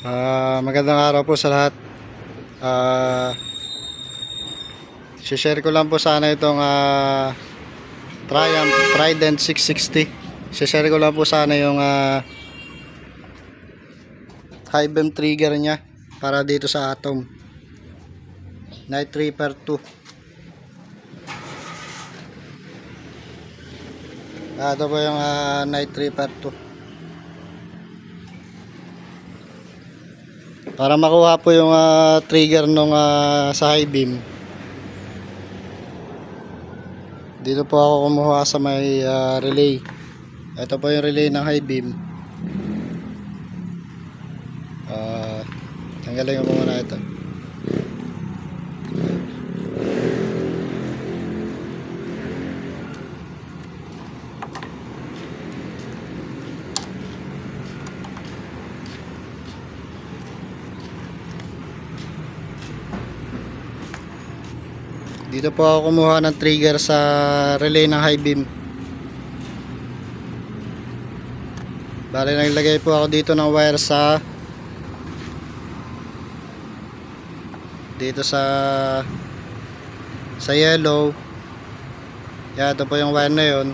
Magandang araw po sa lahat. Share ko lang po sana itong Triumph Trident 660. Share ko lang po sana yung high beam trigger nya para dito sa Atom Night Reaper 2. Ito po yung Night Reaper 2. Para makuha po yung trigger nung sa high beam, dito po ako kumuha sa may relay. Ito po yung relay ng high beam. Tanggalin ko muna ito. Dito po ako kumuha ng trigger sa relay ng high beam. Bale, naglagay po ako dito ng wire dito sa yellow. Yan, ito po yung wire na yun.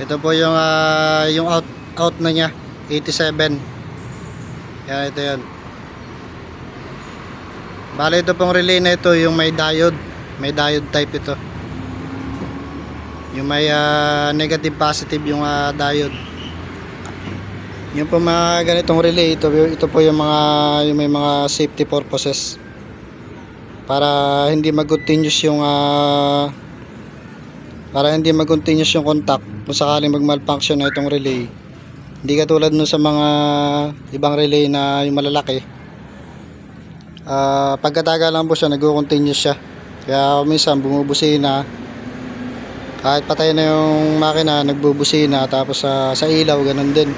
Ito po yung out na niya, 87. Yan, ito yun. Bale, ito pong relay na ito yung may diode type ito. Yung may negative positive yung diode. Yung po mga ganitong relay, ito po yung may mga safety purposes. Para hindi mag-continuous yung contact kung sakaling mag-malfunction na itong relay. Hindi katulad nun sa mga ibang relay na yung malalaki. Pagkatagal lang po siya, nag-continuous siya. Kaya minsan bumubusina. Kahit patay na yung makina, nagbubusina. Tapos sa ilaw, ganun din.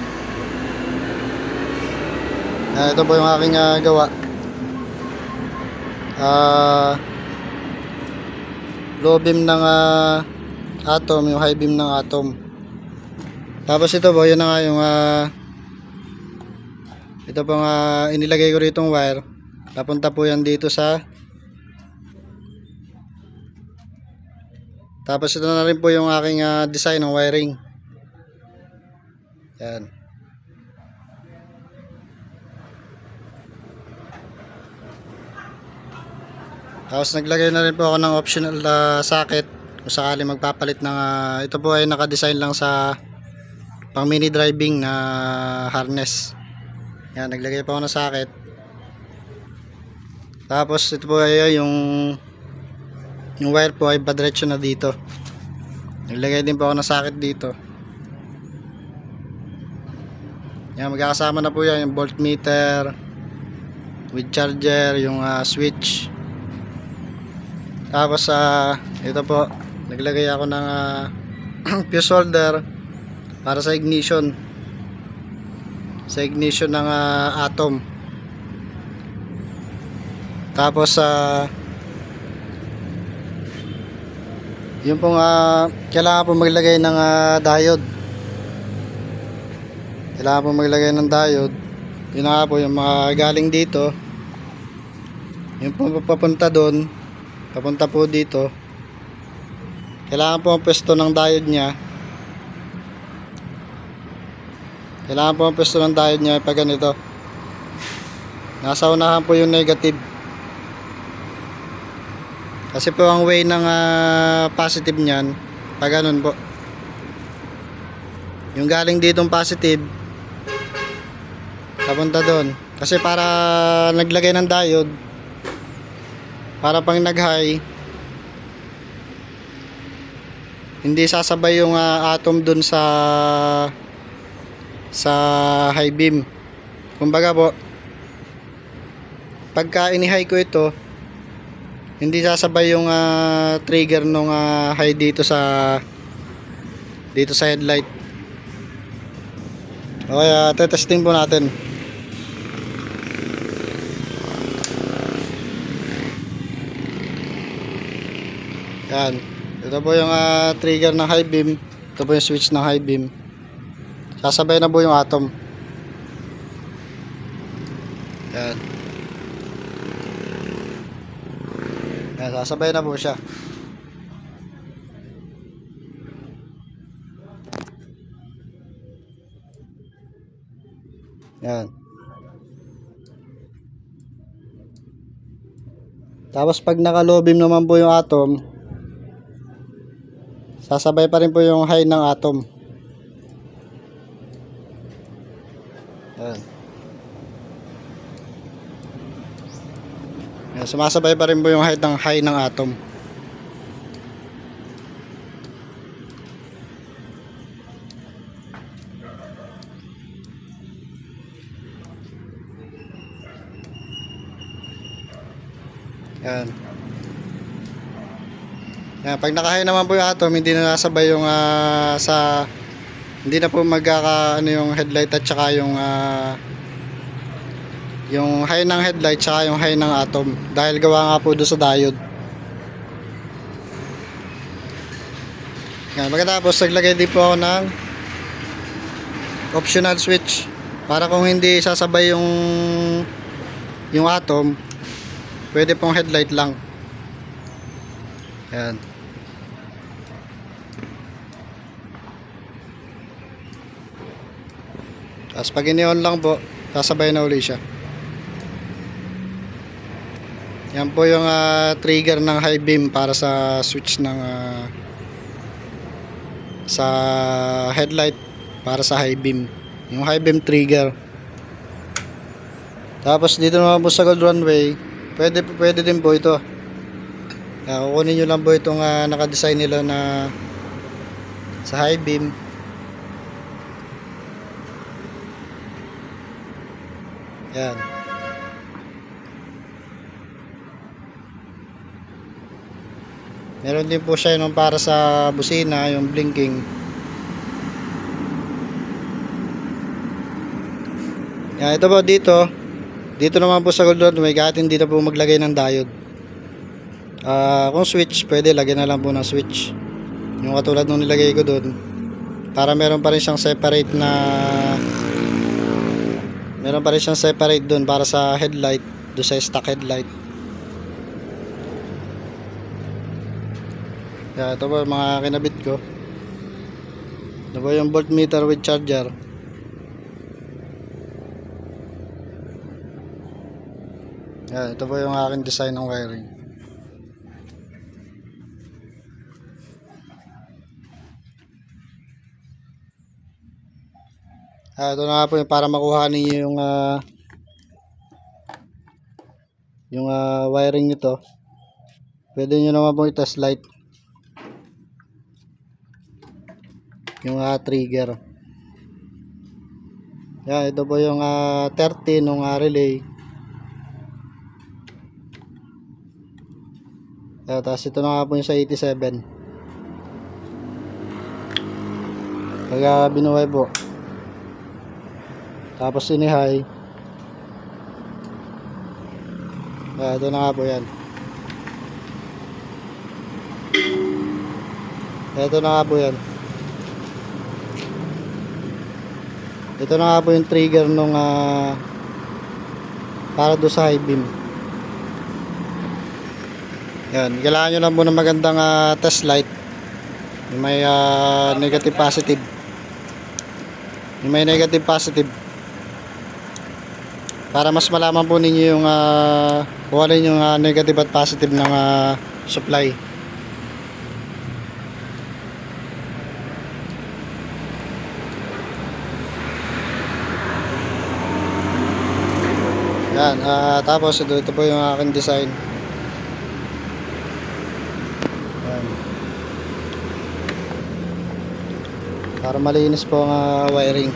Ito po yung aking gawa. Low beam ng Atom, yung high beam ng Atom. Tapos ito po, yun na nga yung ito po inilagay ko rito yung wire. Papunta po yan dito tapos ito na rin po yung aking design ng wiring. Yan. Tapos naglagay na rin po ako ng optional socket kung sakali magpapalit ng ito po ay nakadesign lang sa pang mini driving na harness. Yan, naglagay po ako ng socket. Tapos ito po ay yung wire po ay padiretso na dito. Naglagay din po ako ng socket dito. Yan, magkakasama na po yan yung voltmeter with charger, yung switch. Tapos ito po, naglagay ako ng fuse holder para sa ignition. Sa ignition ng Atom. Tapos yung pong kailangan po maglagay ng diode. Kailangan po maglagay ng diode. Yun nga po yung mga galing dito. Yung po papunta doon, papunta po dito. Kailangan po ang pwesto ng diode nya. Kailangan po ang pwesto ng diode nya pag ganito. Nasa unahan po yung negative. Kasi po ang way ng positive niyan, pag ganun po. Yung galing ditong positive, papunta doon. Kasi para naglagay ng diode, para pang nag-high, hindi sasabay yung Atom doon sa high beam. Kumbaga po, pagka ini-high ko ito, hindi sasabay yung trigger nung high dito sa headlight. Okay, tetesting po natin. Yan. Ito po yung trigger ng high beam. Ito po yung switch ng high beam. Sasabay na po yung Atom. Yan. Yan, sasabay na po siya. Yan. Tapos pag nakalobim naman po yung atom, sasabay pa rin po yung high ng atom. Yan. Yan, sumasabay pa rin po yung high ng atom. Yan. Yan, pag nakahay naman po yung atom, hindi na nasabay yung hindi na po magkaka yung headlight at saka yung high ng headlight saka yung high ng atom dahil gawa nga po doon sa diode. Yan, pagkatapos naglagay din po ako ng optional switch para kung hindi sasabay yung atom, pwede pong headlight lang. Yan. Tapos pag ini-on lang po, sasabay na uli siya. Yan po yung trigger ng high beam para sa switch ng sa headlight para sa high beam. Yung high beam trigger. Tapos dito naman po sa gold runway, pwede din po ito. Kukunin nyo lang po itong naka-design nila na sa high beam. Yan. Meron din po siya yung para sa busina, yung blinking. Yan, ito po dito. Dito naman po sa gold runway, kahit hindi na po maglagay ng diode. Kung switch, pwede lagyan na lang po ng switch. Yung katulad nung nilagay ko doon. Para meron pa rin siyang separate doon para sa headlight, doon sa stock headlight. Yan, ito po mga kinabit ko. Ito po yung voltmeter with charger. Yan, ito po yung aking design ng wiring. Ito na nga po yung para makuha niyo yung wiring nito. Pwede nyo naman po i-test light yung trigger. Yan, ito po yung 30 nung relay. Tapos ito na nga po yung sa 87. Pag binuhay po, tapos ini-high. Ito na nga po yan. Ito na nga po yan. Ito na nga po yung trigger nung para do sa high beam. Yan, kailangan nyo lang po ng magandang test light. Yung may negative positive. Yung may negative positive. Para mas malaman po ninyo yung kung ano yung negative at positive ng supply. Yan, tapos ito po yung aking design. Yan. Para malinis po ang wiring.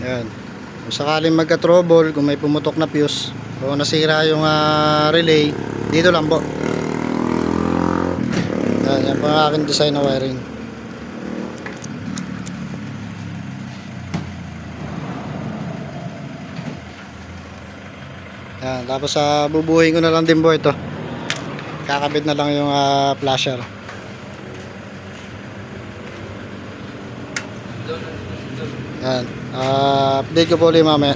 Ayan. Kung sakaling magka-trouble, kung may pumutok na fuse o nasira yung relay, dito lang po. Yan po ang aking design na wiring. Yan, tapos bubuhin ko na lang din po ito. Kakabit na lang yung flasher. Yan, update ko po ulit mamaya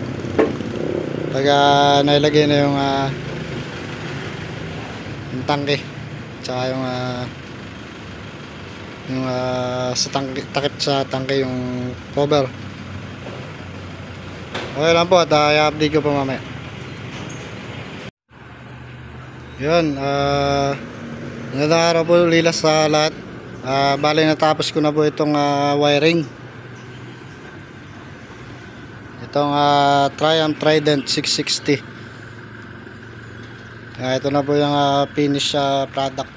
pag nailagay na yung tangke tsaka yung sa tangke, takip sa tangke yung cover. Okay lang po at i-update ko po mamaya. Yun, magandang araw po lilas sa lahat. Bali natapos ko na po itong wiring. Itong Triumph Trident 660. Ito na po yung finish product.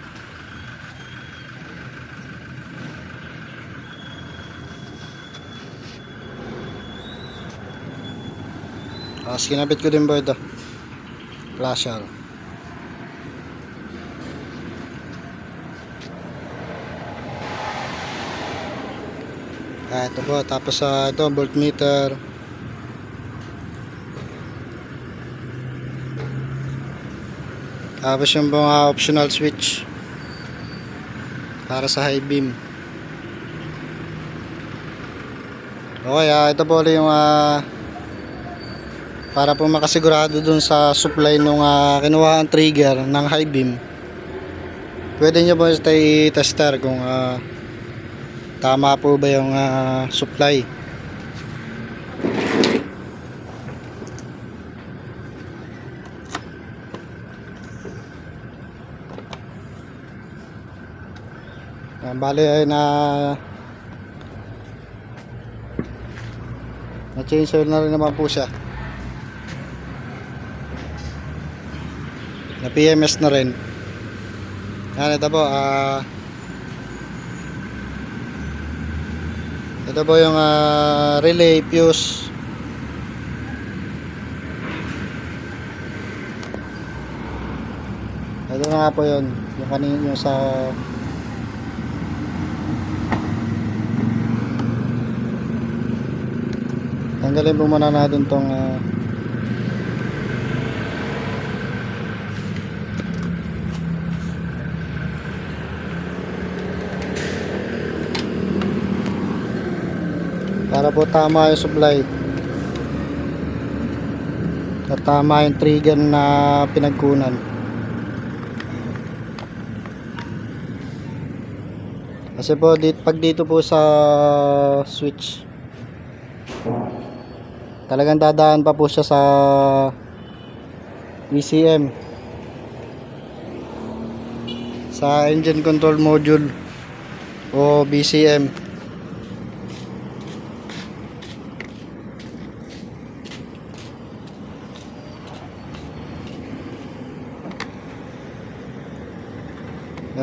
Kinabit ko din po ito flasher. Ito po, tapos ito voltmeter. Tapos yung mga optional switch para sa high beam. Okay, ito po ulit yung para po makasigurado dun sa supply nung kinuha ang trigger ng high beam. Pwede nyo po i-tester kung tama po ba yung supply. Bali ay na-change oil na rin naman po siya. Na PMS na rin. Yan, ito po ito po yung relay fuse. Ito na nga po yun, yung kanina yung sa tanggalin po muna natin tong para po tama yung supply at tama yung trigger na pinagkunan. Kasi po pag dito po sa switch talagang dadaan pa po siya sa ECM, sa engine control module o BCM.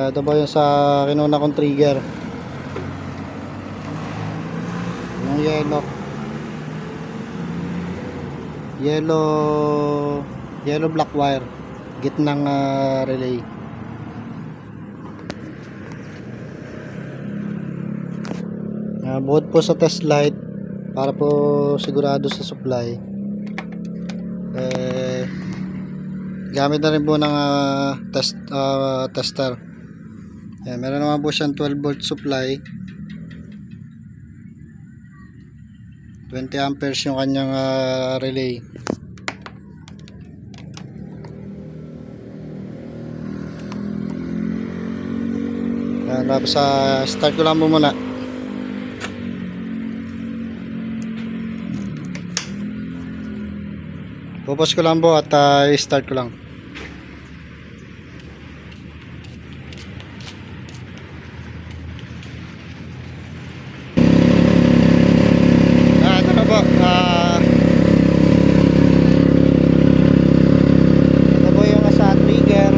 Ito po yung sa kinuna kong trigger, yung yellow black wire gitnang relay. Bukod po sa test light para po sigurado sa supply, gamit na rin po ng tester. Yan, meron naman po siyang 12 volt supply, 20 amperes yung kanyang relay. Yan, tapos start ko lang po muna. Pupos ko lang po at i-start ko lang. Ito na po. Ito po yung sa trigger.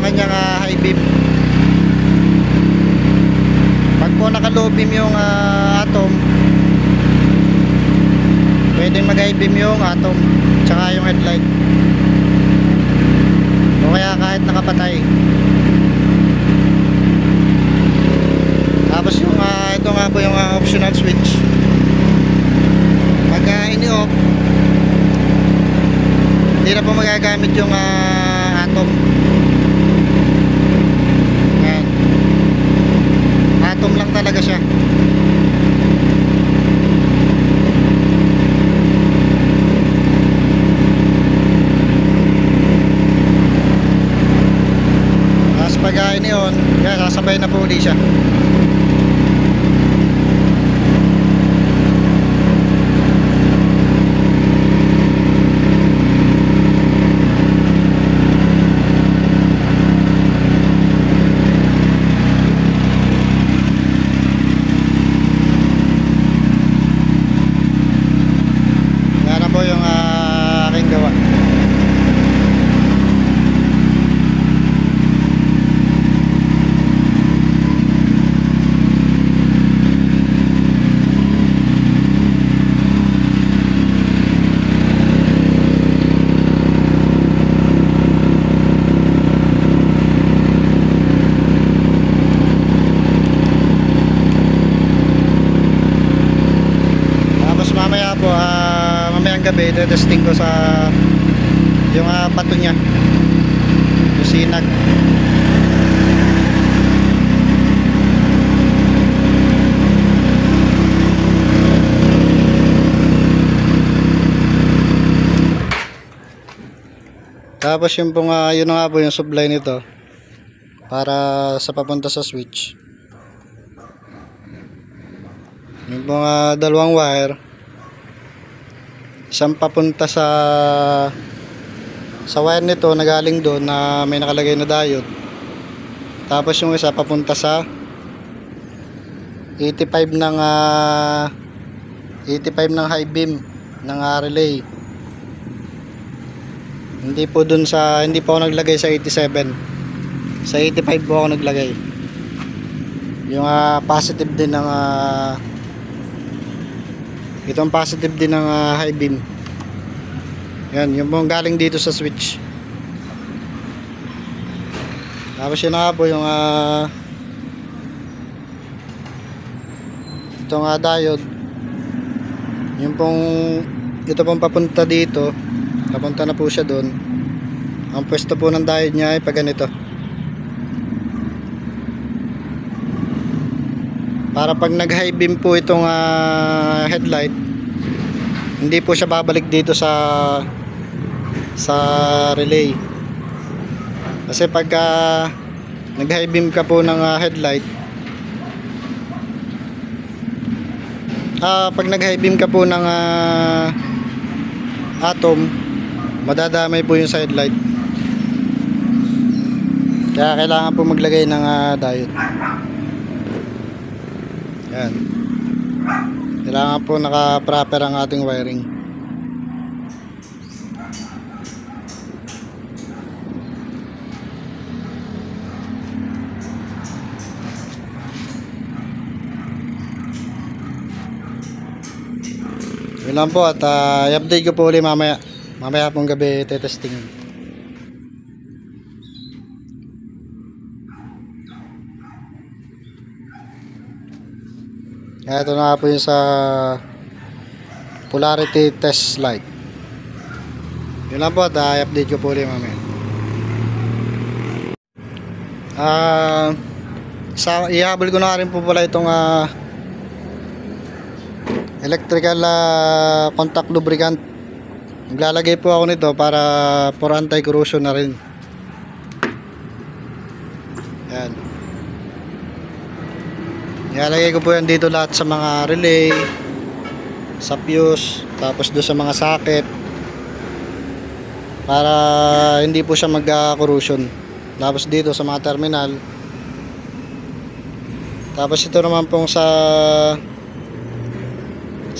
kanyang high beam. Pag po naka-low beam yung atom, pwedeng mag-high beam yung atom tsaka yung headlight, o kaya kahit nakapatay. Tapos yung ito nga po yung optional switch. Pag ini-off, hindi na po magagamit yung atom. Yan. Atom lang talaga siya. Tapos pag ini-on, yan, sasabay na po ulit siya. Po yung aking gawa. Tapos mamaya po mamayang gabi testing ko sa yung pato niya, yung sinag. Tapos yung pong yun nga po yung supply nito para sa papunta sa switch. Yung pong dalawang wire, isang papunta sa wire nito na galing doon na may nakalagay na diode. Tapos yung isa papunta sa 85 ng 85 ng high beam ng relay. Hindi po ako naglagay sa 87. Sa 85 po ako naglagay. Yung positive din ng itong positive din ng high beam. Yan, yung pong galing dito sa switch. Tapos yun nga po yung itong diode. Yung pong ito pong papunta dito, papunta na po siya doon. Ang pwesto po ng diode niya ay pag ganito. Para pag nag-high beam po itong headlight, hindi po siya babalik dito sa relay. Kasi pag nag-high beam ka po ng headlight, pag nag-high beam ka po ng atom, madadamay po yung sa headlight. Kaya kailangan po maglagay ng diode. Yan. Kailangan po naka-proper ang ating wiring. Yun lang po, at i-update ko po ulit mamaya pong gabi testing. Ito na po yung sa polarity test light. Yun lang po, at i-update ko po ulit mamaya. Ihabol ko na rin po pala itong electrical contact lubricant. Naglalagay po ako nito para for anti-corrosion na rin. Yan. Nilalagay ko po yan dito lahat sa mga relay, sa fuse, tapos doon sa mga socket, para hindi po siya mag-corrosion. Tapos dito sa mga terminal. Tapos ito naman pong sa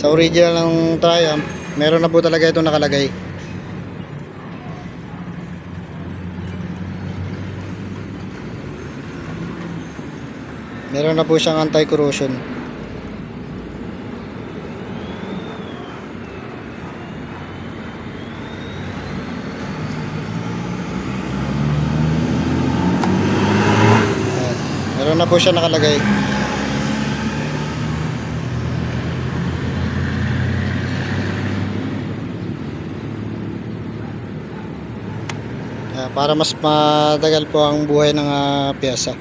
original ng Triumph, meron na po talaga ito nakalagay. Meron na po siyang anti-corrosion. Ayan. Meron na po siya nakalagay. Para mas matagal po ang buhay ng piyesa.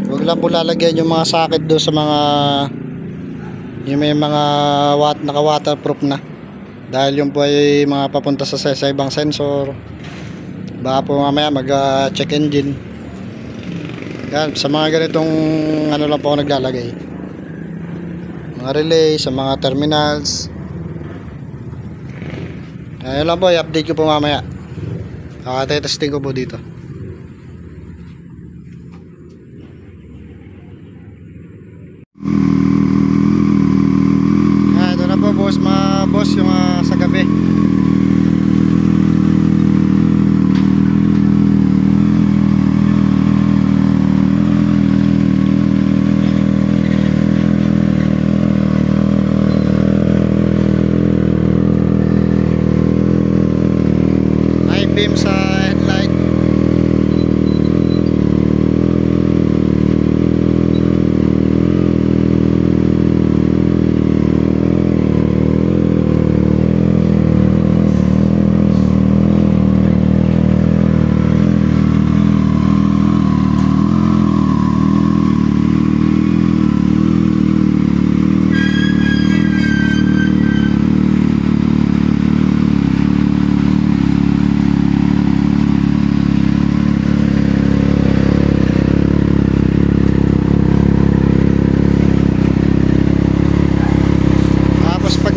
Huwag lang po lalagyan yung mga socket doon sa mga yung may mga naka waterproof na, dahil yung po ay mga papunta sa ibang sensor. Baka po mamaya mag check engine. Yan, sa mga ganitong ano lang po ako naglalagay, mga relay sa mga terminals. Ayun lang po, i-update ko po mamaya. Testing ko po dito. Ito na po boss, mga boss, yung sa gabi. Beam sa headlight.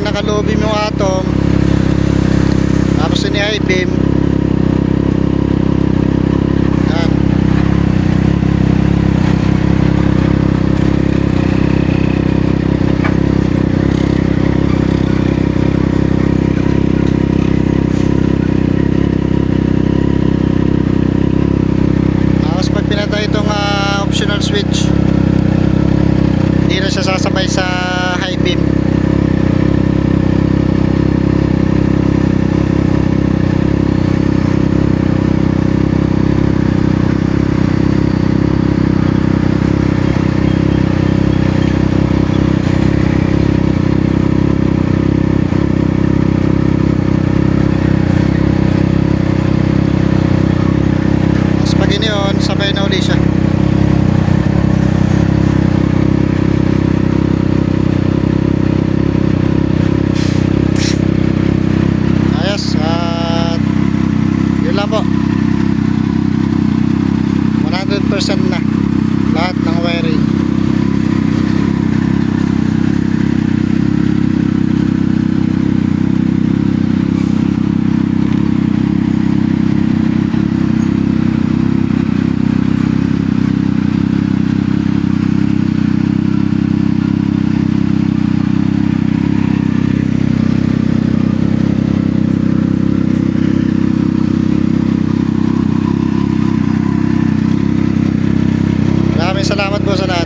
Nakalobim yung atom, tapos ini-high beam. Yan. Tapos pag pinatay itong optional switch, hindi na siya sasabay sa high beam. Sabay na uli siya. Ayos, at yun lang po, 100% na lahat ng wiring. Salamat po sa lahat.